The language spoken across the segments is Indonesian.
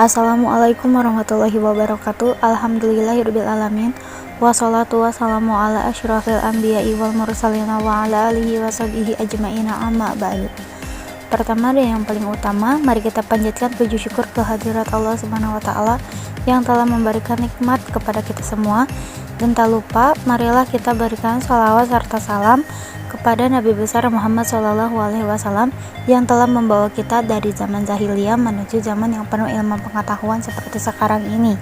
Assalamualaikum warahmatullahi wabarakatuh. Alhamdulillahirabbil alamin. Wassalatu wassalamu ala asyrafil anbiya'i wal mursalin wa ala alihi washabihi ajmaina amma ba'du. Pertama dan yang paling utama, mari kita panjatkan puji syukur kehadirat Allah Subhanahu wa taala yang telah memberikan nikmat kepada kita semua. Dan tak lupa, marilah kita berikan sholawat serta salam kepada Nabi besar Muhammad SAW yang telah membawa kita dari zaman jahiliyah menuju zaman yang penuh ilmu pengetahuan seperti sekarang ini.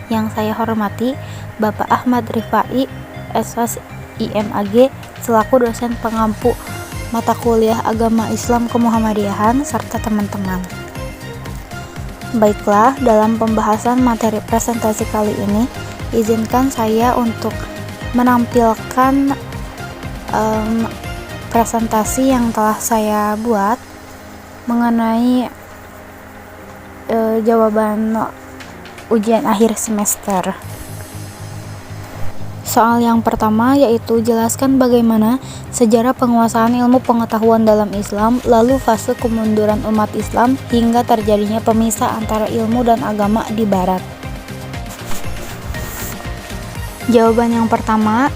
Yang saya hormati Bapak Ahmad Rifai, SOS IMAG, selaku dosen pengampu mata kuliah Agama Islam Kemuhammadiyahan serta teman-teman. Baiklah, dalam pembahasan materi presentasi kali ini, izinkan saya untuk menampilkan presentasi yang telah saya buat mengenai jawaban ujian akhir semester. Soal yang pertama yaitu jelaskan bagaimana sejarah penguasaan ilmu pengetahuan dalam Islam, lalu fase kemunduran umat Islam hingga terjadinya pemisah antara ilmu dan agama di Barat. Jawaban yang pertama,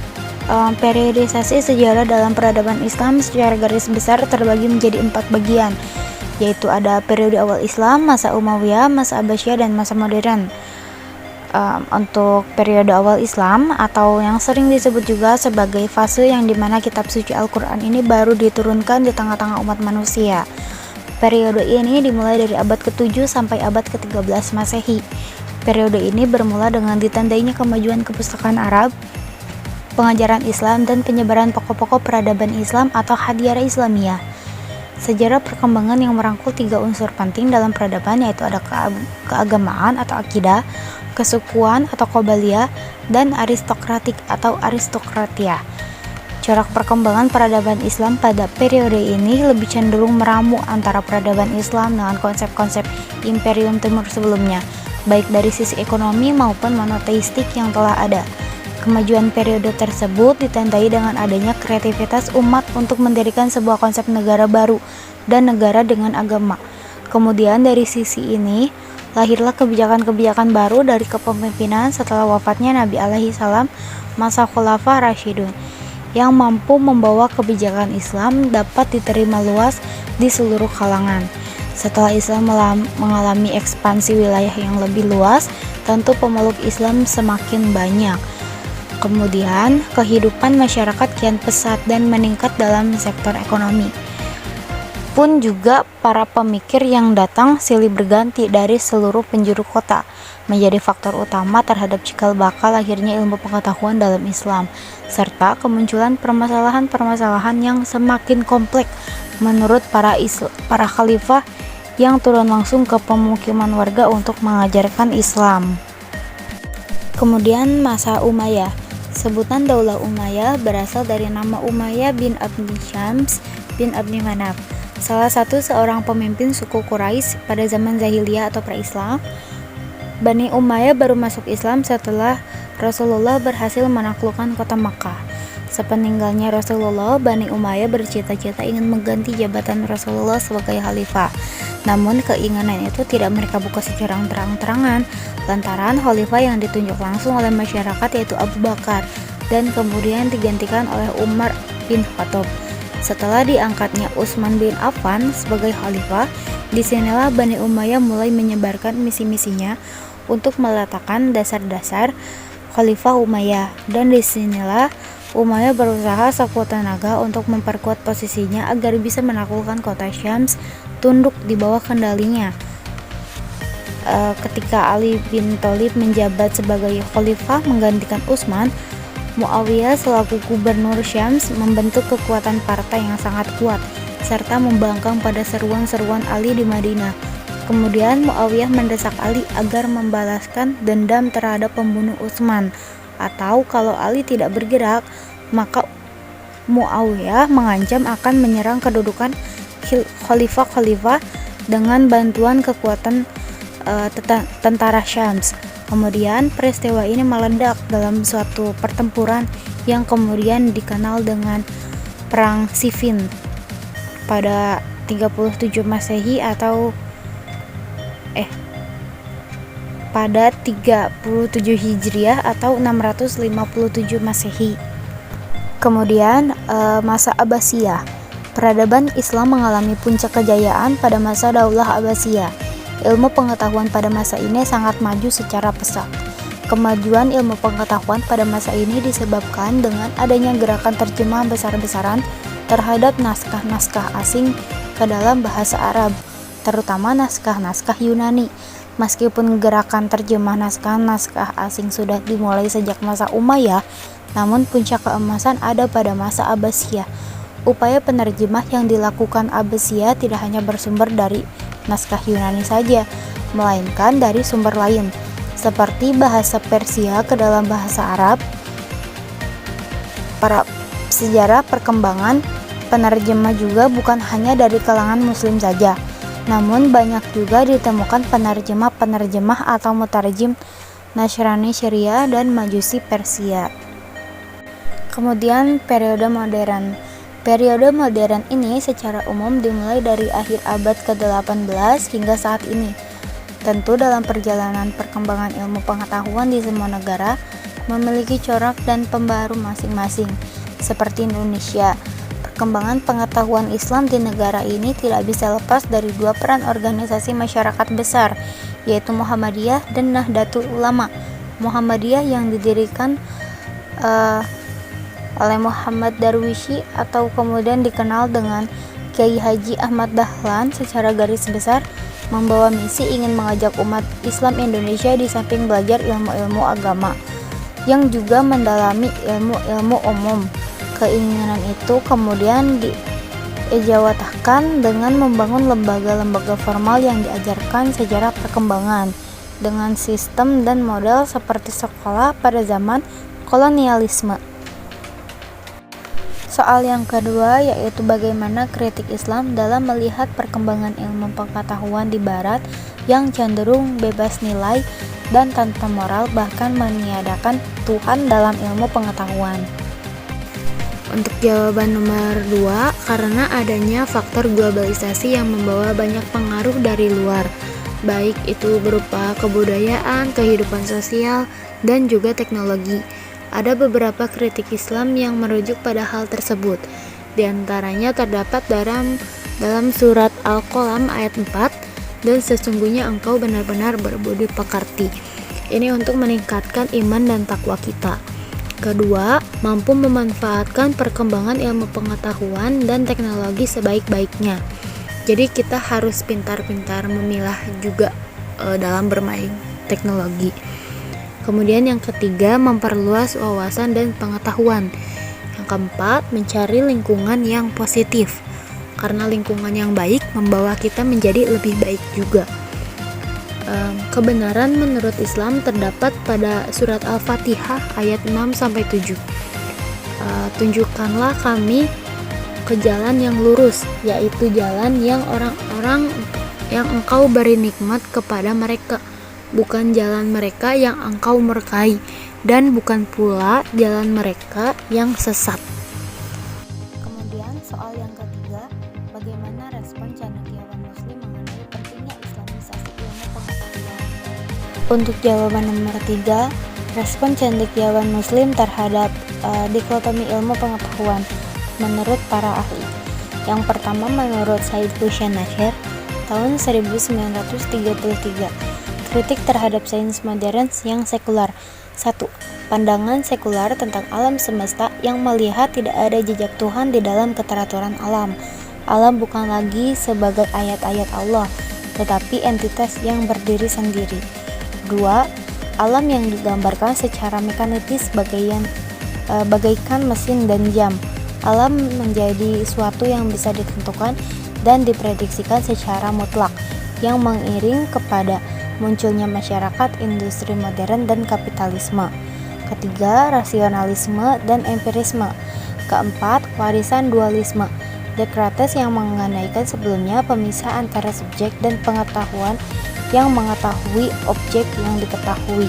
periodisasi sejarah dalam peradaban Islam secara garis besar terbagi menjadi 4 bagian, yaitu ada periode awal Islam, masa Umayyah, masa Abbasiyah, dan masa modern. Untuk periode awal Islam atau yang sering disebut juga sebagai fase yang dimana kitab suci Al-Quran ini baru diturunkan di tengah-tengah umat manusia. Periode ini dimulai dari abad ke-7 sampai abad ke-13 Masehi. Periode ini bermula dengan ditandainya kemajuan kepustakaan Arab, pengajaran Islam, dan penyebaran pokok-pokok peradaban Islam atau hadiyarah Islamiyah. Sejarah perkembangan yang merangkul 3 unsur penting dalam peradaban, yaitu ada keagamaan atau akidah, kesukuan atau qabaliyah, dan aristokratik atau aristokratia. Corak perkembangan peradaban Islam pada periode ini lebih cenderung meramu antara peradaban Islam dengan konsep-konsep Imperium Timur sebelumnya, baik dari sisi ekonomi maupun monoteistik yang telah ada. Kemajuan periode tersebut ditandai dengan adanya kreativitas umat untuk mendirikan sebuah konsep negara baru dan negara dengan agama. Kemudian dari sisi ini, lahirlah kebijakan-kebijakan baru dari kepemimpinan setelah wafatnya Nabi alaihi salam, masa Khulafa Rasyidun, yang mampu membawa kebijakan Islam dapat diterima luas di seluruh kalangan. Setelah Islam mengalami ekspansi wilayah yang lebih luas, tentu pemeluk Islam semakin banyak. Kemudian, kehidupan masyarakat kian pesat dan meningkat dalam sektor ekonomi. Pun juga para pemikir yang datang silih berganti dari seluruh penjuru kota, menjadi faktor utama terhadap cikal bakal lahirnya ilmu pengetahuan dalam Islam, serta kemunculan permasalahan-permasalahan yang semakin kompleks menurut para khalifah yang turun langsung ke pemukiman warga untuk mengajarkan Islam. Kemudian masa Umayyah. Sebutan Daulah Umayyah berasal dari nama Umayyah bin Abdi Syams bin Abdi Manaf, salah satu seorang pemimpin suku Quraisy pada zaman jahiliyah atau pra-Islam. Bani Umayyah baru masuk Islam setelah Rasulullah berhasil menaklukkan kota Makkah. Sepeninggalnya Rasulullah, Bani Umayyah bercita-cita ingin mengganti jabatan Rasulullah sebagai khalifah. Namun keinginan itu tidak mereka buka secara terang-terangan lantaran khalifah yang ditunjuk langsung oleh masyarakat yaitu Abu Bakar dan kemudian digantikan oleh Umar bin Khattab. Setelah diangkatnya Utsman bin Affan sebagai khalifah, disinilah Bani Umayyah mulai menyebarkan misi-misinya untuk meletakkan dasar-dasar Khalifah Umayyah, dan disinilah Umayyah berusaha sekuat tenaga untuk memperkuat posisinya agar bisa menaklukkan kota Syams tunduk di bawah kendalinya. Ketika Ali bin Thalib menjabat sebagai khalifah menggantikan Utsman, Muawiyah selaku gubernur Syams membentuk kekuatan partai yang sangat kuat serta membangkang pada seruan-seruan Ali di Madinah. Kemudian Muawiyah mendesak Ali agar membalaskan dendam terhadap pembunuh Utsman, atau kalau Ali tidak bergerak, maka Muawiyah mengancam akan menyerang kedudukan khalifah-khalifah dengan bantuan kekuatan tentara Syams. Kemudian peristiwa ini meledak dalam suatu pertempuran yang kemudian dikenal dengan Perang Siffin pada 37 Masehi atau pada 37 Hijriah atau 657 Masehi. Kemudian masa Abbasiyah. Peradaban Islam mengalami puncak kejayaan pada masa Daulah Abbasiyah. Ilmu pengetahuan pada masa ini sangat maju secara pesat. Kemajuan ilmu pengetahuan pada masa ini disebabkan dengan adanya gerakan terjemah besar-besaran terhadap naskah-naskah asing ke dalam bahasa Arab, terutama naskah-naskah Yunani. Meskipun gerakan terjemah naskah-naskah asing sudah dimulai sejak masa Umayyah, namun puncak keemasan ada pada masa Abbasiyah. Upaya penerjemah yang dilakukan Abbasiyah tidak hanya bersumber dari naskah Yunani saja, melainkan dari sumber lain, seperti bahasa Persia ke dalam bahasa Arab. Para sejarah perkembangan penerjemah juga bukan hanya dari kalangan Muslim saja, namun banyak juga ditemukan penerjemah-penerjemah atau mutarjim Nasrani Syria dan Majusi Persia. Kemudian periode modern. Periode modern ini secara umum dimulai dari akhir abad ke-18 hingga saat ini. Tentu dalam perjalanan perkembangan ilmu pengetahuan di semua negara memiliki corak dan pembaru masing-masing. Seperti Indonesia, perkembangan pengetahuan Islam di negara ini tidak bisa lepas dari dua peran organisasi masyarakat besar, yaitu Muhammadiyah dan Nahdlatul Ulama. Muhammadiyah yang didirikan oleh Muhammad Darwishi atau kemudian dikenal dengan Kiai Haji Ahmad Dahlan secara garis besar membawa misi ingin mengajak umat Islam Indonesia di samping belajar ilmu-ilmu agama yang juga mendalami ilmu-ilmu umum. Keinginan itu kemudian diejawantahkan dengan membangun lembaga-lembaga formal yang diajarkan sejarah perkembangan dengan sistem dan model seperti sekolah pada zaman kolonialisme. Soal yang kedua yaitu bagaimana kritik Islam dalam melihat perkembangan ilmu pengetahuan di Barat yang cenderung bebas nilai dan tanpa moral, bahkan meniadakan Tuhan dalam ilmu pengetahuan. Untuk jawaban nomor 2, karena adanya faktor globalisasi yang membawa banyak pengaruh dari luar, baik itu berupa kebudayaan, kehidupan sosial, dan juga teknologi. Ada beberapa kritik Islam yang merujuk pada hal tersebut. Di antaranya terdapat dalam surat Al-Qalam ayat 4, dan sesungguhnya engkau benar-benar berbudi pekerti. Ini untuk meningkatkan iman dan takwa kita. Kedua, mampu memanfaatkan perkembangan ilmu pengetahuan dan teknologi sebaik-baiknya. Jadi kita harus pintar-pintar memilah juga dalam bermain teknologi. Kemudian yang ketiga, memperluas wawasan dan pengetahuan. Yang keempat, mencari lingkungan yang positif. Karena lingkungan yang baik membawa kita menjadi lebih baik juga. Kebenaran menurut Islam terdapat pada surat Al-Fatihah ayat 6-7. Tunjukkanlah kami ke jalan yang lurus, yaitu jalan yang orang-orang yang engkau beri nikmat kepada mereka, bukan jalan mereka yang engkau murkai, dan bukan pula jalan mereka yang sesat. Kemudian soal yang ketiga, bagaimana respon cendekiawan Muslim mengenai pentingnya Islamisasi ilmu pengetahuan? Untuk jawaban nomor 3, respon cendekiawan Muslim terhadap dikotomi ilmu pengetahuan menurut para ahli. Yang pertama, menurut Said Hussein Nasir tahun 1933, kritik terhadap sains modern yang sekular. 1. Pandangan sekular tentang alam semesta yang melihat tidak ada jejak Tuhan di dalam keteraturan alam. Alam bukan lagi sebagai ayat-ayat Allah, tetapi entitas yang berdiri sendiri. 2. Alam yang digambarkan secara mekanistis bagaikan mesin dan jam. Alam menjadi suatu yang bisa ditentukan dan diprediksikan secara mutlak, yang mengiring kepada munculnya masyarakat industri modern dan kapitalisme. Ketiga, rasionalisme dan empirisme. Keempat, warisan dualisme. Descartes yang mengandaikan sebelumnya pemisah antara subjek dan pengetahuan yang mengetahui objek yang diketahui.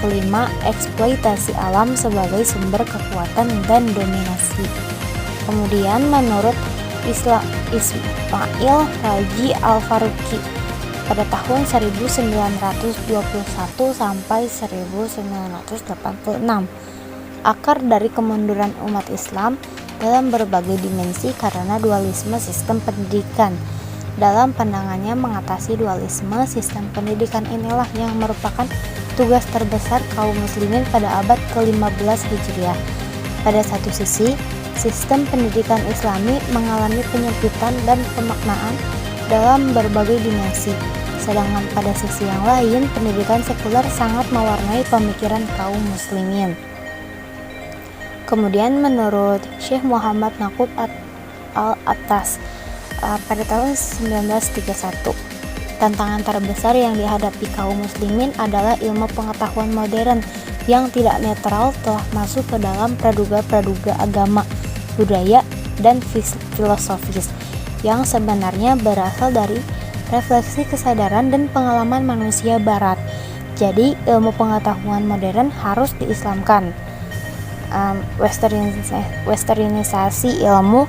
Kelima, eksploitasi alam sebagai sumber kekuatan dan dominasi. Kemudian menurut Ismail Raji Al-Faruqi pada tahun 1921 sampai 1986. Akar dari kemunduran umat Islam dalam berbagai dimensi karena dualisme sistem pendidikan. Dalam pandangannya mengatasi dualisme sistem pendidikan inilah yang merupakan tugas terbesar kaum muslimin pada abad ke-15 Hijriah. Pada satu sisi, sistem pendidikan Islami mengalami penyempitan dan pemaknaan dalam berbagai dimensi. Sedangkan pada sisi yang lain, pendidikan sekuler sangat mewarnai pemikiran kaum muslimin. Kemudian menurut Syekh Muhammad Naqub Al-Attas pada tahun 1931, tantangan terbesar yang dihadapi kaum muslimin adalah ilmu pengetahuan modern yang tidak netral telah masuk ke dalam praduga-praduga agama, budaya, dan filosofis yang sebenarnya berasal dari refleksi kesadaran dan pengalaman manusia barat. Jadi ilmu pengetahuan modern harus diislamkan. Westernisasi ilmu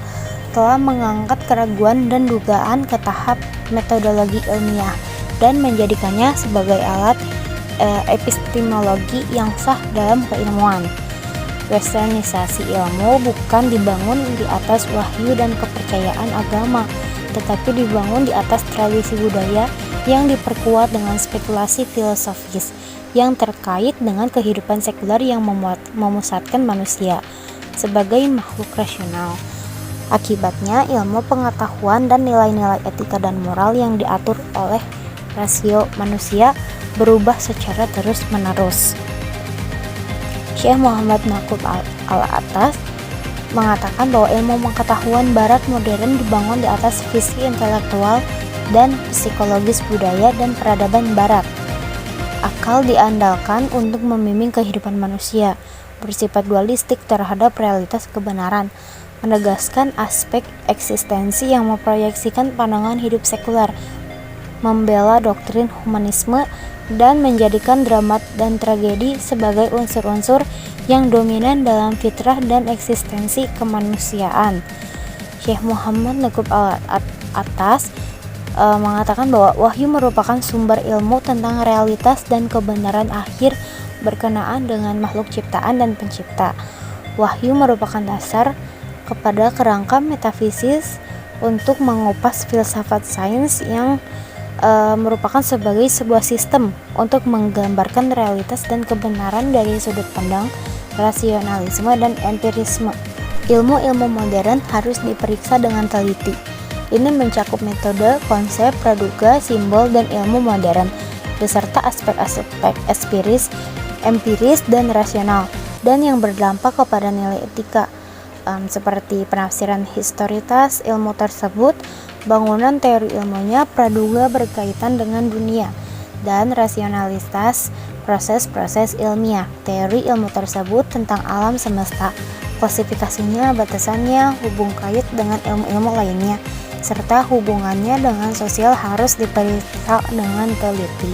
telah mengangkat keraguan dan dugaan ke tahap metodologi ilmiah dan menjadikannya sebagai alat epistemologi yang sah dalam keilmuan. Westernisasi ilmu bukan dibangun di atas wahyu dan kepercayaan agama, tetapi dibangun di atas tradisi budaya yang diperkuat dengan spekulasi filosofis yang terkait dengan kehidupan sekuler yang memusatkan manusia sebagai makhluk rasional. Akibatnya, ilmu pengetahuan dan nilai-nilai etika dan moral yang diatur oleh rasio manusia berubah secara terus-menerus. Syekh Muhammad Naqub Al-Attas mengatakan bahwa ilmu pengetahuan barat modern dibangun di atas visi intelektual dan psikologis budaya dan peradaban barat. Akal diandalkan untuk membimbing kehidupan manusia, bersifat dualistik terhadap realitas kebenaran, menegaskan aspek eksistensi yang memproyeksikan pandangan hidup sekuler, membela doktrin humanisme, dan menjadikan drama dan tragedi sebagai unsur-unsur yang dominan dalam fitrah dan eksistensi kemanusiaan. Syekh Muhammad Naqub Al-Attas mengatakan bahwa wahyu merupakan sumber ilmu tentang realitas dan kebenaran akhir berkenaan dengan makhluk ciptaan dan pencipta. Wahyu merupakan dasar kepada kerangka metafisis untuk mengupas filsafat sains yang merupakan sebagai sebuah sistem untuk menggambarkan realitas dan kebenaran dari sudut pandang rasionalisme dan empirisme. Ilmu-ilmu modern harus diperiksa dengan teliti. Ini mencakup metode, konsep, praduga, simbol, dan ilmu modern, beserta aspek-aspek empiris, dan rasional, dan yang berdampak kepada nilai etika, seperti penafsiran historitas ilmu tersebut, bangunan teori ilmunya, praduga berkaitan dengan dunia, dan rasionalitas proses-proses ilmiah, teori ilmu tersebut tentang alam semesta, klasifikasinya, batasannya, hubung kait dengan ilmu-ilmu lainnya, serta hubungannya dengan sosial harus diperiksa dengan teliti.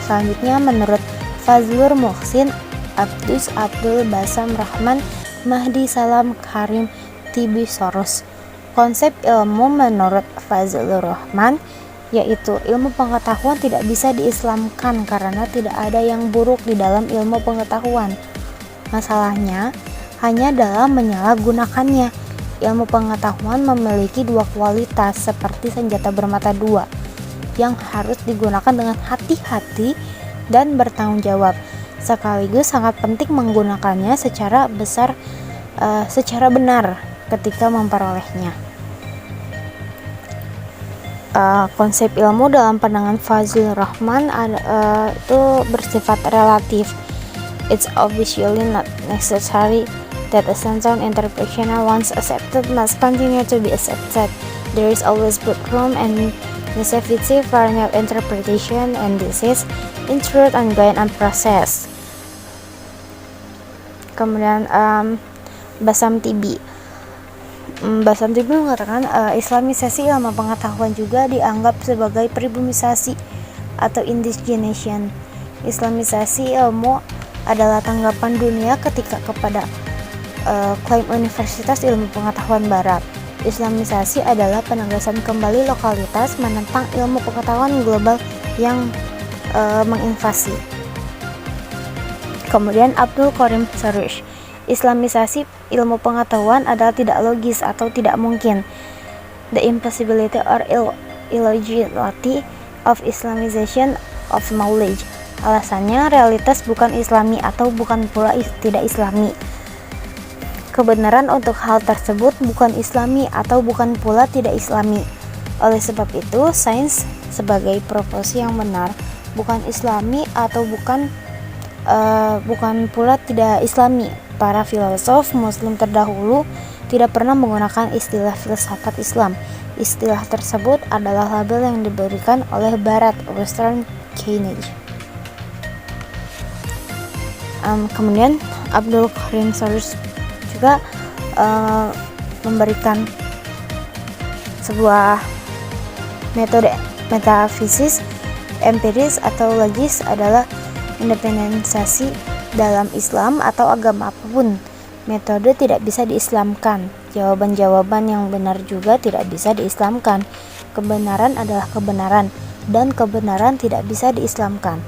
Selanjutnya menurut Fazlur Muhsin Abdus Abdul Basam Rahman Mahdi Salam Karim Tibisorus, konsep ilmu menurut Fazlur Rahman yaitu ilmu pengetahuan tidak bisa diislamkan karena tidak ada yang buruk di dalam ilmu pengetahuan. Masalahnya hanya dalam menyalahgunakannya. Ilmu pengetahuan memiliki dua kualitas seperti senjata bermata dua yang harus digunakan dengan hati-hati dan bertanggung jawab. Sekaligus sangat penting menggunakannya secara benar ketika memperolehnya. Konsep ilmu dalam pandangan Fazlur Rahman itu bersifat relatif. It's obviously not necessary that a sound interpretation once accepted must continue to be accepted. There is always both room and necessity for new interpretation, and this is in truth ongoing and process. Kemudian Basam Tibi mengatakan Islamisasi ilmu pengetahuan juga dianggap sebagai pribumisasi atau indigenation. Islamisasi ilmu adalah tanggapan dunia ketika kepada klaim Universitas Ilmu Pengetahuan Barat. Islamisasi adalah penegasan kembali lokalitas menentang ilmu pengetahuan global yang menginvasi. Kemudian Abdul Karim Sarush, Islamisasi ilmu pengetahuan adalah tidak logis atau tidak mungkin. The impossibility or illegality of Islamization of knowledge. Alasannya, realitas bukan islami atau bukan pula tidak islami. Kebenaran untuk hal tersebut bukan islami atau bukan pula tidak islami. Oleh sebab itu, sains sebagai profesi yang benar bukan islami atau bukan pula tidak islami. Para filosof muslim terdahulu tidak pernah menggunakan istilah filsafat Islam. Istilah tersebut adalah label yang diberikan oleh Barat, Western Knowledge. Kemudian Abdul Karim Sarush juga memberikan sebuah metode metafisis empiris atau logis adalah independensiasi dalam Islam atau agama apapun. Metode tidak bisa diislamkan. Jawaban-jawaban yang benar juga tidak bisa diislamkan. Kebenaran adalah kebenaran dan kebenaran tidak bisa diislamkan.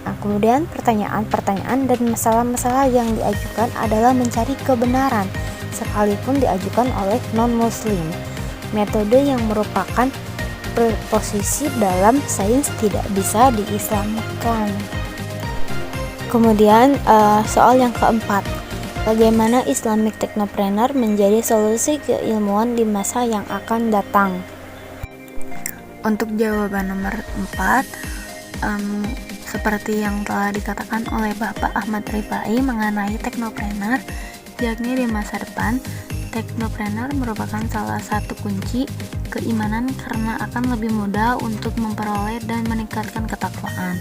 Nah, kemudian pertanyaan-pertanyaan dan masalah-masalah yang diajukan adalah mencari kebenaran sekalipun diajukan oleh non-muslim. Metode yang merupakan posisi dalam sains tidak bisa diislamkan. Kemudian soal yang keempat, bagaimana Islamic Technopreneur menjadi solusi keilmuan di masa yang akan datang? Untuk jawaban nomor 4, seperti yang telah dikatakan oleh Bapak Ahmad Rifai mengenai Technopreneur, yakni di masa depan, Technopreneur merupakan salah satu kunci keimanan karena akan lebih mudah untuk memperoleh dan meningkatkan ketakwaan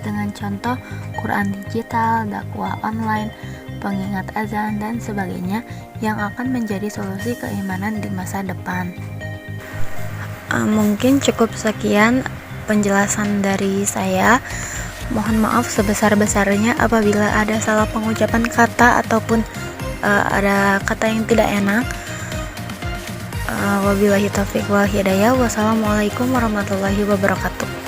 dengan contoh Quran digital, dakwah online, pengingat azan, dan sebagainya yang akan menjadi solusi keimanan di masa depan. Mungkin cukup sekian penjelasan dari saya. Mohon maaf sebesar-besarnya apabila ada salah pengucapan kata ataupun ada kata yang tidak enak. Wabillahi taufiq wal hidayah. Wassalamualaikum warahmatullahi wabarakatuh.